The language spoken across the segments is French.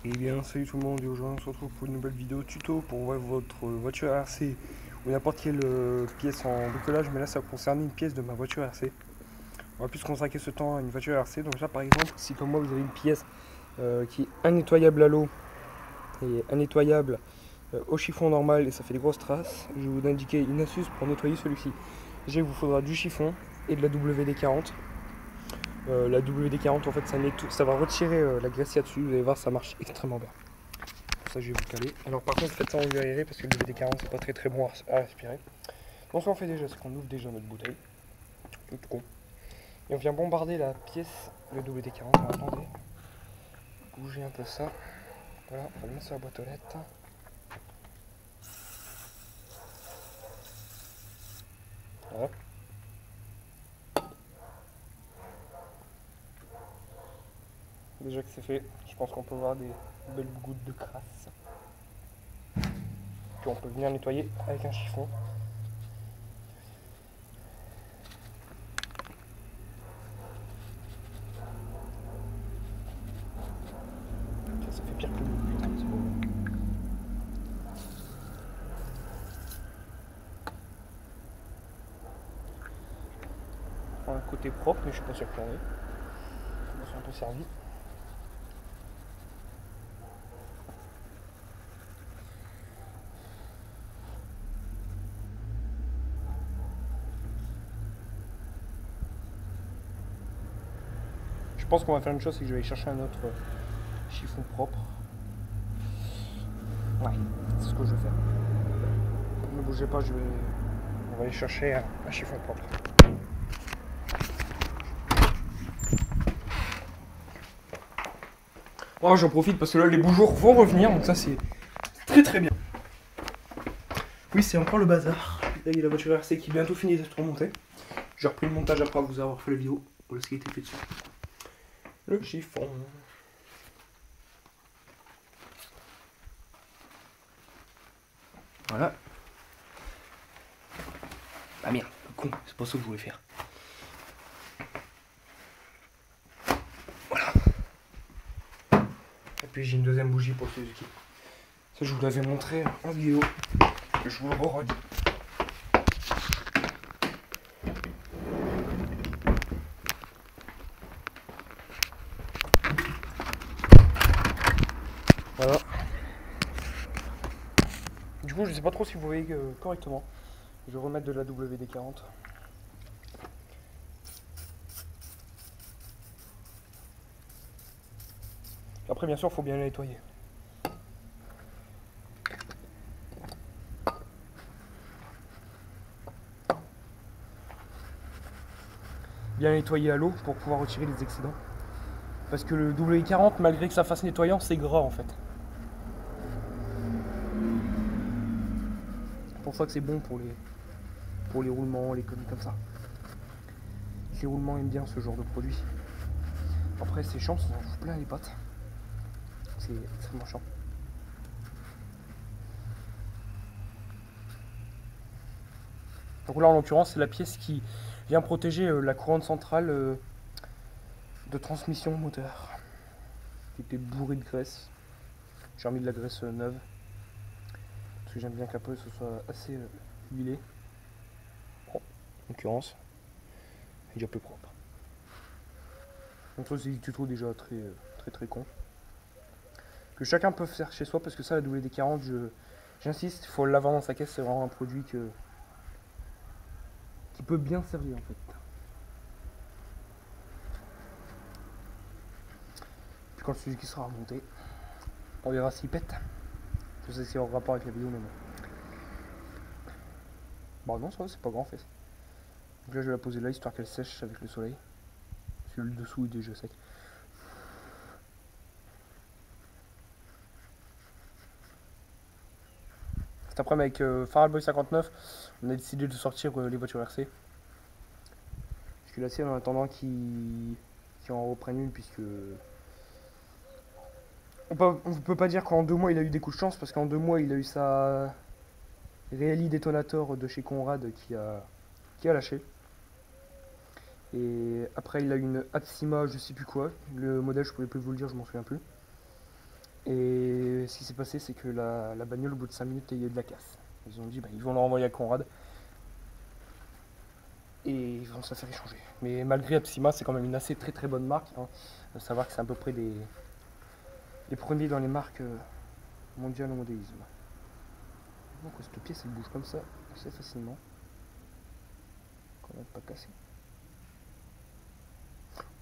Et bien salut tout le monde, et aujourd'hui on se retrouve pour une nouvelle vidéo tuto pour votre voiture RC ou n'importe quelle pièce en bricolage, mais là ça concerne une pièce de ma voiture RC. On va plus consacrer ce temps à une voiture RC. Donc là par exemple, si comme moi vous avez une pièce qui est un nettoyable à l'eau et un nettoyable au chiffon normal et ça fait des grosses traces, je vais vous indiquer une astuce pour nettoyer celui-ci. Déjà il vous faudra du chiffon et de la WD-40. La WD-40 en fait ça va retirer la graisse qu'il y a dessus, vous allez voir ça marche extrêmement bien. Pour ça je vais vous caler. Alors par contre faites ça en lieu aéré parce que le WD-40 c'est pas très bon à respirer. Donc ce qu'on fait déjà c'est qu'on ouvre déjà notre bouteille, tout con, et on vient bombarder la pièce le WD-40. Alors, attendez, bougez un peu ça, voilà, on va le mettre sur la boîte aux lettres. Voilà. Déjà que c'est fait, je pense qu'on peut voir des belles gouttes de crasse. Puis on peut venir nettoyer avec un chiffon. Ça fait pire que le bouillon, c'est bon. Un côté propre, mais je suis pas sûr qu'il y en ait. Je me suis un peu servi. Je pense qu'on va faire une chose, c'est que je vais aller chercher un autre chiffon propre. Ouais, c'est ce que je vais faire. Ne bougez pas, on va aller chercher un chiffon propre. Oh, j'en profite parce que là les bougeours vont revenir, donc ça c'est très bien. Oui, c'est encore le bazar. Là il y a la voiture RC qui est bientôt finie d'être remontée. J'ai repris le montage après vous avoir fait la vidéo. Voilà ce qui a été fait dessus. Le chiffon. Voilà. Ah merde, con, c'est pas ça que je voulais faire. Voilà. Et puis j'ai une deuxième bougie pour Suzuki. Ça je vous l'avais montré en vidéo. Je vous le redis. Voilà. Du coup je sais pas trop si vous voyez correctement. Je vais remettre de la WD-40. Après bien sûr il faut bien la nettoyer. Bien nettoyer à l'eau pour pouvoir retirer les excédents. Parce que le WD-40, malgré que ça fasse nettoyant, c'est gras en fait. C'est pour ça que c'est bon pour les roulements, les conneries comme ça. Les roulements aiment bien ce genre de produit. Après c'est chiant, ça en fout plein les pattes. C'est extrêmement chiant. Donc là en l'occurrence c'est la pièce qui vient protéger la couronne centrale de transmission moteur. Qui était bourrée de graisse. J'ai remis de la graisse neuve. Parce que j'aime bien qu'après ce soit assez huilé. Bon, en l'occurrence, il est déjà plus propre. Donc ça c'est des tutos déjà très con. Que chacun peut faire chez soi parce que ça la WD-40 j'insiste, il faut l'avoir dans sa caisse, c'est vraiment un produit qui peut bien servir en fait. Puis quand le Suzuki sera remonté, on verra s'il pète. Je sais si c'est en rapport avec la vidéo mais bon. Bon non ça va, c'est pas grand fait. Donc là je vais la poser là histoire qu'elle sèche avec le soleil. Parce que le dessous est déjà sec. Cet après-midi avec Faralboy 59, on a décidé de sortir les voitures RC. Parce que la sienne en attendant qu'ils en reprennent une puisque... On peut pas dire qu'en 2 mois il a eu des coups de chance parce qu'en 2 mois il a eu sa Reali Detonator de chez Conrad qui a lâché. Et après il a eu une Atsima je sais plus quoi. Le modèle je pouvais plus vous le dire, je m'en souviens plus. Et ce qui s'est passé, c'est que la bagnole, au bout de 5 minutes, il y a eu de la casse. Ils ont dit, bah, ils vont le renvoyer à Conrad. Et ils vont se faire échanger. Mais malgré Apsima, c'est quand même une assez très bonne marque. Hein. Il faut savoir que c'est à peu près les premiers dans les marques mondiales au modélisme. Donc cette pièce, elle bouge comme ça assez facilement. Quand même pas cassé.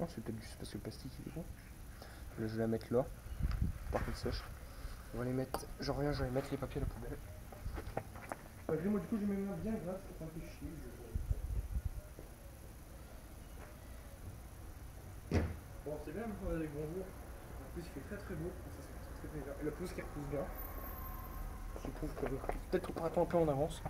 Non, c'est peut-être juste parce que le plastique il est bon. Je vais la mettre là. Par contre sèche. On va les mettre. Je reviens, je vais mettre les papiers à la poubelle. Malgré moi du coup je mets bien grave, c'est un peu chier. Bon c'est bien avec bonjour. En plus il fait très beau. Ça c'est très bien. Et la pelouse qui repousse bien. Je trouve que peut-être qu'on part un peu en avance.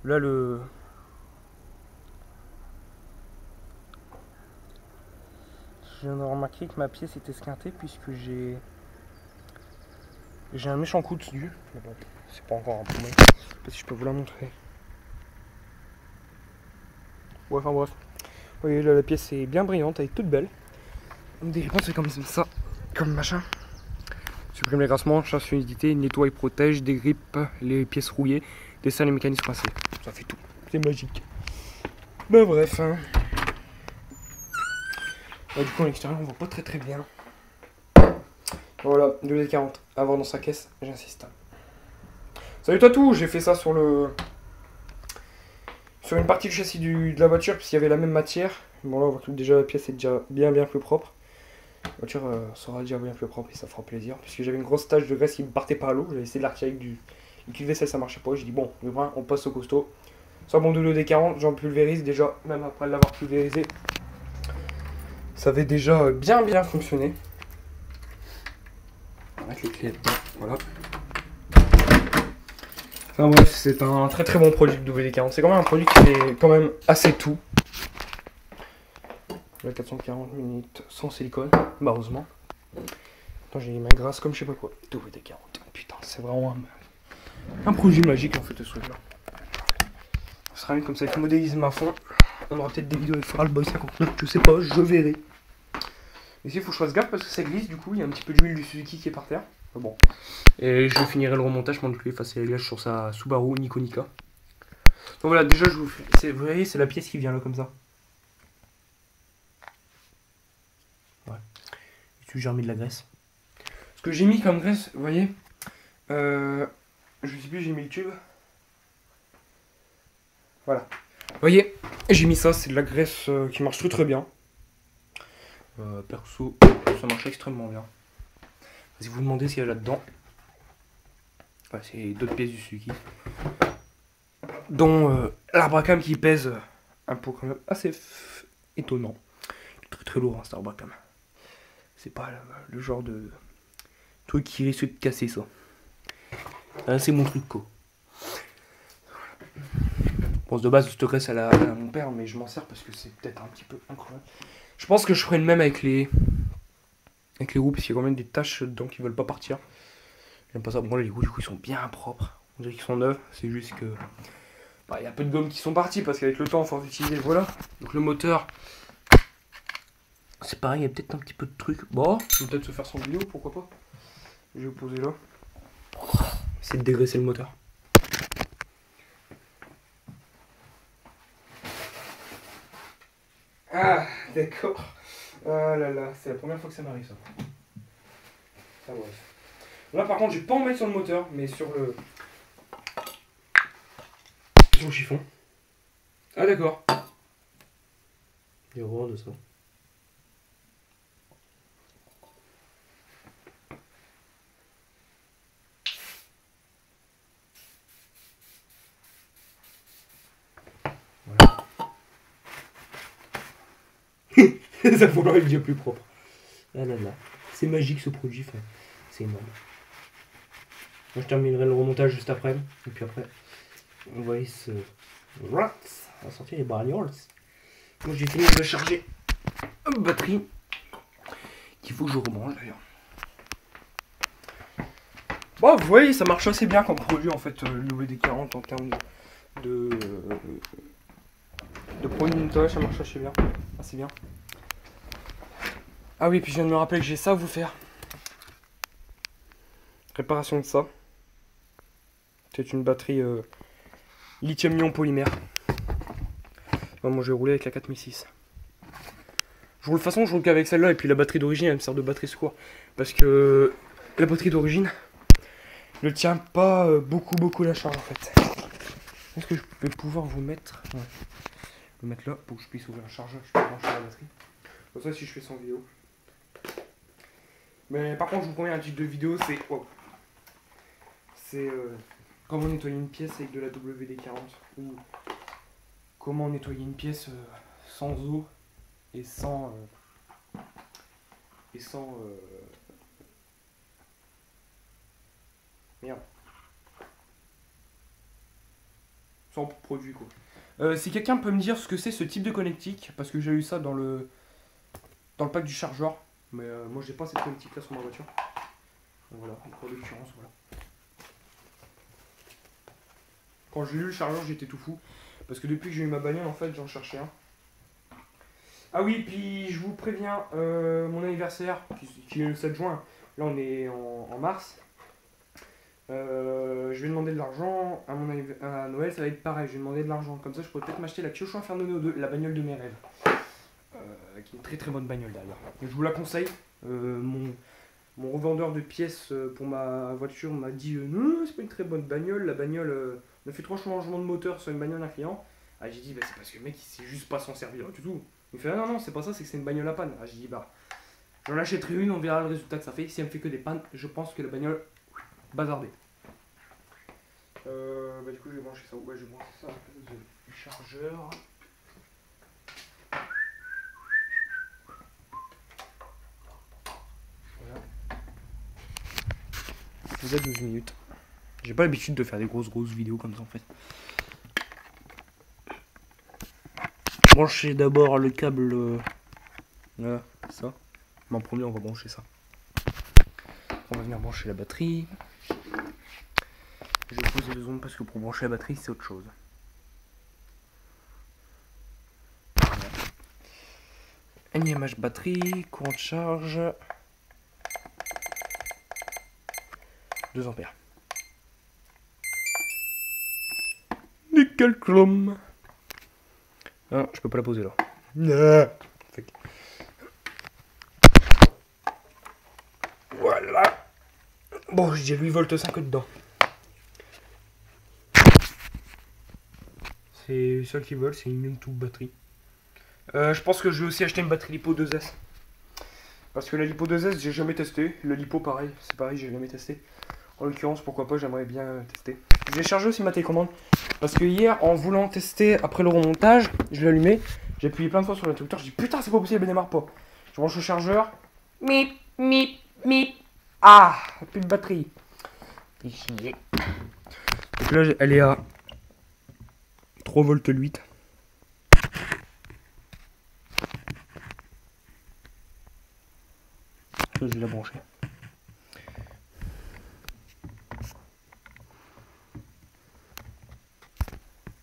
Là le. Je viens de remarquer que ma pièce est esquintée puisque j'ai un méchant coup dessus. Mais bon, c'est pas encore un problème. Je sais pas si je peux vous la montrer. Ouais, enfin bref. Vous voyez là la pièce est bien brillante, elle est toute belle. On dérive c'est comme ça, comme machin. Supprime les grassements, chasse l'humidité, nettoie et protège, dégrippe les pièces rouillées, dessine les mécanismes coincés. Ça fait tout. C'est magique. Ben bref. Hein. Ouais, du coup, à l'extérieur, on voit pas très bien. Voilà, 2,40 à avoir dans sa caisse, j'insiste. Salut Tatou, j'ai fait ça sur une partie du châssis de la voiture, puisqu'il y avait la même matière. Bon, là, on voit que déjà la pièce est déjà bien plus propre. La voiture sera déjà bien plus propre et ça fera plaisir. Puisque j'avais une grosse tache de graisse qui ne partait pas à l'eau. J'avais essayé de la retirer avec du liquide vaisselle, ça marchait pas. J'ai dit, bon, on passe au costaud. Sur mon 2D40, j'en pulvérise déjà, même après l'avoir pulvérisé. Ça avait déjà bien fonctionné. On va mettre les clés dedans, voilà. Enfin bref, c'est un très bon produit de WD-40. C'est quand même un produit qui fait quand même assez tout. Là, 440 minutes sans silicone, bah heureusement. Attends, j'ai les mains grasses comme je sais pas quoi. WD-40, putain, c'est vraiment un produit magique en fait ce truc là. Ce sera mieux comme ça avec le modélisme à fond. On aura peut-être des vidéos avec Farrell Boy 59, je sais pas, je verrai. Ici il faut que je fasse gaffe parce que ça glisse, du coup il y a un petit peu d'huile du Suzuki qui est par terre. Bon. Et je finirai le remontage pendant que lui fasse les réglages sur sa Subaru Nikonika. Donc voilà, déjà je vous fais. Vous voyez, c'est la pièce qui vient là comme ça. Ouais. Ici j'ai remis de la graisse. Ce que j'ai mis comme graisse, vous voyez, je sais plus, j'ai mis le tube. Voilà. Vous voyez, j'ai mis ça, c'est de la graisse qui marche très bien. Perso, ça marche extrêmement bien. Si vous vous demandez ce qu'il y a là-dedans, ouais, c'est d'autres pièces du Suzuki. Dont l'arbre à cam qui pèse un peu quand même assez étonnant. Très lourd, hein, cet arbre à cam. C'est pas le genre de truc qui risque de casser ça. C'est mon truc quoi. Bon, de base, cette graisse elle a mon père, mais je m'en sers parce que c'est peut-être un petit peu incroyable. Je pense que je ferai le même avec les roues, parce qu'il y a quand même des taches dedans qui veulent pas partir. J'aime pas ça. Bon, là, les roues, du coup, ils sont bien propres. On dirait qu'ils sont neufs. C'est juste que. Bah, il y a peu de gommes qui sont parties, parce qu'avec le temps, il faut utiliser. Voilà. Donc, le moteur. C'est pareil, il y a peut-être un petit peu de trucs. Bon, je vais peut-être se faire son vidéo, pourquoi pas. Je vais vous poser là. Essayer de dégraisser le moteur. Ah, d'accord. Ah là là, c'est la première fois que ça m'arrive ça. Ah, bref. Là par contre, je vais pas en mettre sur le moteur, mais sur le chiffon. Ah d'accord. Il y a horreur de ça. Voilà. Ça pour le bien plus propre. Ah là là. C'est magique ce produit, c'est énorme. Moi je terminerai le remontage juste après. Et puis après, on va aller se... On va sortir les bagnoles. Moi j'ai fini de charger une batterie qu'il faut que je rebranche d'ailleurs. Bon, vous voyez, ça marche assez bien comme produit en fait, le WD-40 en termes de produit de nettoyage, ça marche assez bien. Assez bien. Ah oui, puis je viens de me rappeler que j'ai ça à vous faire. Réparation de ça. C'est une batterie lithium-ion polymère. Moi j'ai roulé avec la 4006. De toute façon je roule qu'avec celle-là et puis la batterie d'origine elle me sert de batterie secours. Parce que la batterie d'origine ne tient pas beaucoup la charge en fait. Est-ce que je vais pouvoir vous mettre... Ouais. Je vais mettre là pour que je puisse ouvrir un chargeur, je peux brancher la batterie. Comme ça si je fais sans vidéo. Mais par contre je vous promets un titre de vidéo c'est... Wow. C'est comment nettoyer une pièce avec de la WD-40 ou comment nettoyer une pièce sans eau et sans merde, sans produit quoi. Si quelqu'un peut me dire ce que c'est ce type de connectique, parce que j'ai eu ça dans le pack du chargeur, mais moi j'ai pas cette connectique là sur ma voiture. Donc voilà, en l'occurrence voilà. Quand j'ai lu le chargeur, j'étais tout fou. Parce que depuis que j'ai eu ma bagnole, en fait, j'en cherchais un. Ah oui, puis je vous préviens, mon anniversaire, qui est le 7 juin, là on est en mars. Je vais demander de l'argent à Noël, ça va être pareil, je vais demander de l'argent. Comme ça, je pourrais peut-être m'acheter la Kyosho Inferno Neo 2, la bagnole de mes rêves. Qui est une très bonne bagnole d'ailleurs. Je vous la conseille. Mon revendeur de pièces pour ma voiture m'a dit non, c'est pas une très bonne bagnole. La bagnole, on a fait 3 changements de moteur sur une bagnole d'un client. Ah, j'ai dit, bah, c'est parce que le mec il sait juste pas s'en servir du tout. Il me fait, ah, non, c'est pas ça, c'est que c'est une bagnole à panne. Ah, j'ai dit, bah, j'en achèterai une, on verra le résultat que ça fait. Si elle me fait que des pannes, je pense que la bagnole, bazardée. Bah, du coup, je vais brancher ça. Ouais, je vais brancher ça à la place du chargeur. Vous êtes 12 minutes. J'ai pas l'habitude de faire des grosses vidéos comme ça en fait. Brancher d'abord le câble. Voilà, ça. Mais en premier, on va brancher ça. On va venir brancher la batterie. Je vais poser les ondes parce que pour brancher la batterie, c'est autre chose. Voilà. NiMH batterie, courant de charge. 2 ampères. Nickel chrome. Ah, je peux pas la poser là. Voilà. Bon, j'ai 8 volts 5 dedans. C'est ça qui veulent, c'est une Mewtwo batterie. Je pense que je vais aussi acheter une batterie Lipo 2S. Parce que la Lipo 2S, j'ai jamais testé. Le Lipo, pareil, c'est pareil, j'ai jamais testé. En l'occurrence, pourquoi pas, j'aimerais bien tester. J'ai chargé aussi ma télécommande. Parce que hier, en voulant tester après le remontage, je l'ai allumé. J'ai appuyé plein de fois sur l'interrupteur. Je dis putain, c'est pas possible, elle démarre pas. Je branche le chargeur. Mip. Ah, plus de batterie. Donc là, elle est à 3 volts 8. Je vais la brancher.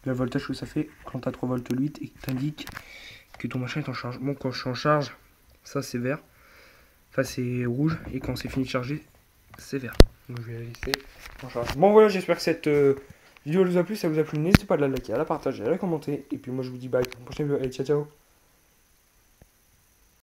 Le voltage que ça fait quand t'as 3 volts 8 et que t'indique que ton machin est en charge. Bon, quand je suis en charge, ça c'est vert. Enfin, c'est rouge. Et quand c'est fini de charger, c'est vert. Donc je vais la laisser en charge. Bon, voilà, j'espère que cette vidéo vous a plu. Si ça vous a plu, n'hésitez pas à la liker, à la partager, à la commenter. Et puis moi, je vous dis bye. Pour une prochaine vidéo. Allez, ciao.